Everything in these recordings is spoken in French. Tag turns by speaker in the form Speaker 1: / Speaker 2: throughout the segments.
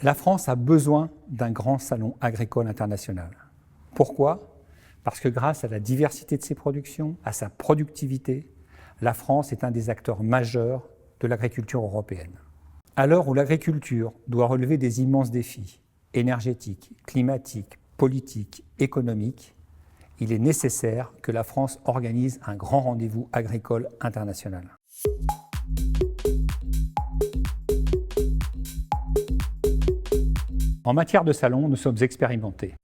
Speaker 1: La France a besoin d'un grand salon agricole international. Pourquoi? Parce que grâce à la diversité de ses productions, à sa productivité, la France est un des acteurs majeurs de l'agriculture européenne. À l'heure où l'agriculture doit relever des immenses défis énergétiques, climatiques, politiques, économiques, il est nécessaire que la France organise un grand rendez-vous agricole international. En matière de salon, nous sommes expérimentés.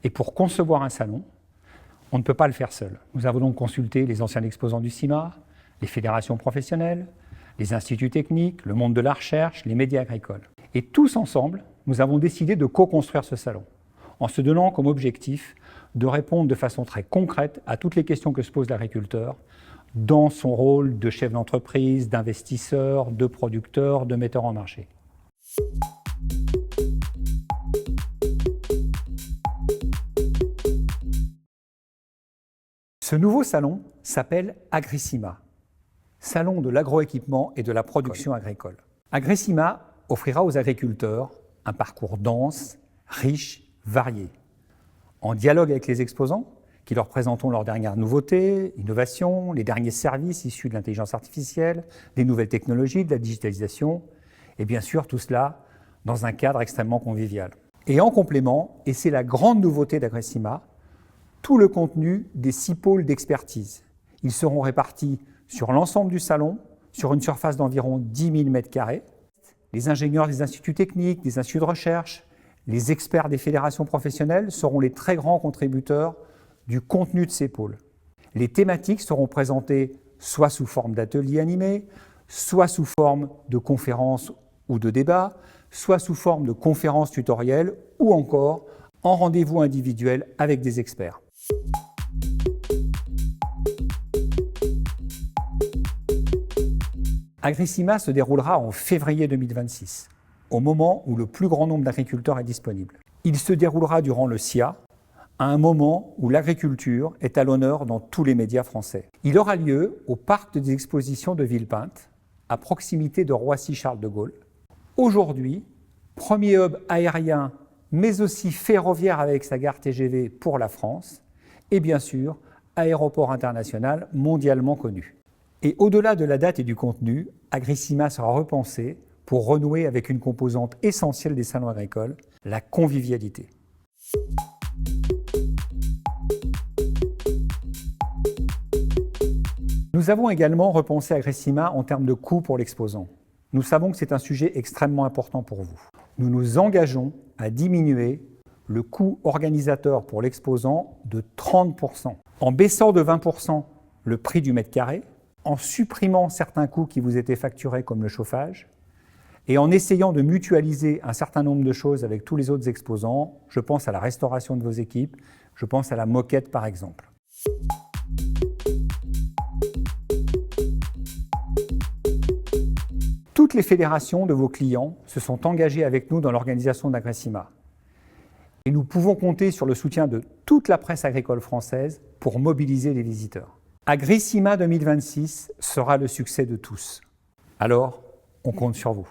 Speaker 1: Et pour concevoir un salon, on ne peut pas le faire seul. Nous avons donc consulté les anciens exposants du CIMA, les fédérations professionnelles, les instituts techniques, le monde de la recherche, les médias agricoles. Et tous ensemble, nous avons décidé de co-construire ce salon, en se donnant comme objectif de répondre de façon très concrète à toutes les questions que se pose l'agriculteur dans son rôle de chef d'entreprise, d'investisseur, de producteur, de metteur en marché. Ce nouveau salon s'appelle Agricima, Salon de l'agroéquipement et de la production agricole. Agricima offrira aux agriculteurs un parcours dense, riche, varié, en dialogue avec les exposants, qui leur présentons leurs dernières nouveautés, innovations, les derniers services issus de l'intelligence artificielle, des nouvelles technologies, de la digitalisation, et bien sûr tout cela dans un cadre extrêmement convivial. Et en complément, et c'est la grande nouveauté d'Agricima, tout le contenu des 6 pôles d'expertise. Ils seront répartis sur l'ensemble du salon, sur une surface d'environ 10 000 m². Les ingénieurs des instituts techniques, des instituts de recherche, les experts des fédérations professionnelles seront les très grands contributeurs du contenu de ces pôles. Les thématiques seront présentées soit sous forme d'ateliers animés, soit sous forme de conférences ou de débats, soit sous forme de conférences tutorielles ou encore en rendez-vous individuel avec des experts. Agricima se déroulera en février 2026, au moment où le plus grand nombre d'agriculteurs est disponible. Il se déroulera durant le SIA, à un moment où l'agriculture est à l'honneur dans tous les médias français. Il aura lieu au parc des expositions de Villepinte, à proximité de Roissy-Charles de Gaulle. Aujourd'hui, premier hub aérien, mais aussi ferroviaire avec sa gare TGV pour la France, et bien sûr, aéroport international mondialement connu. Et au-delà de la date et du contenu, Agricima sera repensé pour renouer avec une composante essentielle des salons agricoles, la convivialité. Nous avons également repensé Agricima en termes de coûts pour l'exposant. Nous savons que c'est un sujet extrêmement important pour vous. Nous nous engageons à diminuer le coût organisateur pour l'exposant de 30%, en baissant de 20% le prix du mètre carré, en supprimant certains coûts qui vous étaient facturés comme le chauffage, et en essayant de mutualiser un certain nombre de choses avec tous les autres exposants. Je pense à la restauration de vos équipes, je pense à la moquette par exemple. Toutes les fédérations de vos clients se sont engagées avec nous dans l'organisation d'Agricima. Et nous pouvons compter sur le soutien de toute la presse agricole française pour mobiliser les visiteurs. Agricima 2026 sera le succès de tous. Alors, on compte sur vous.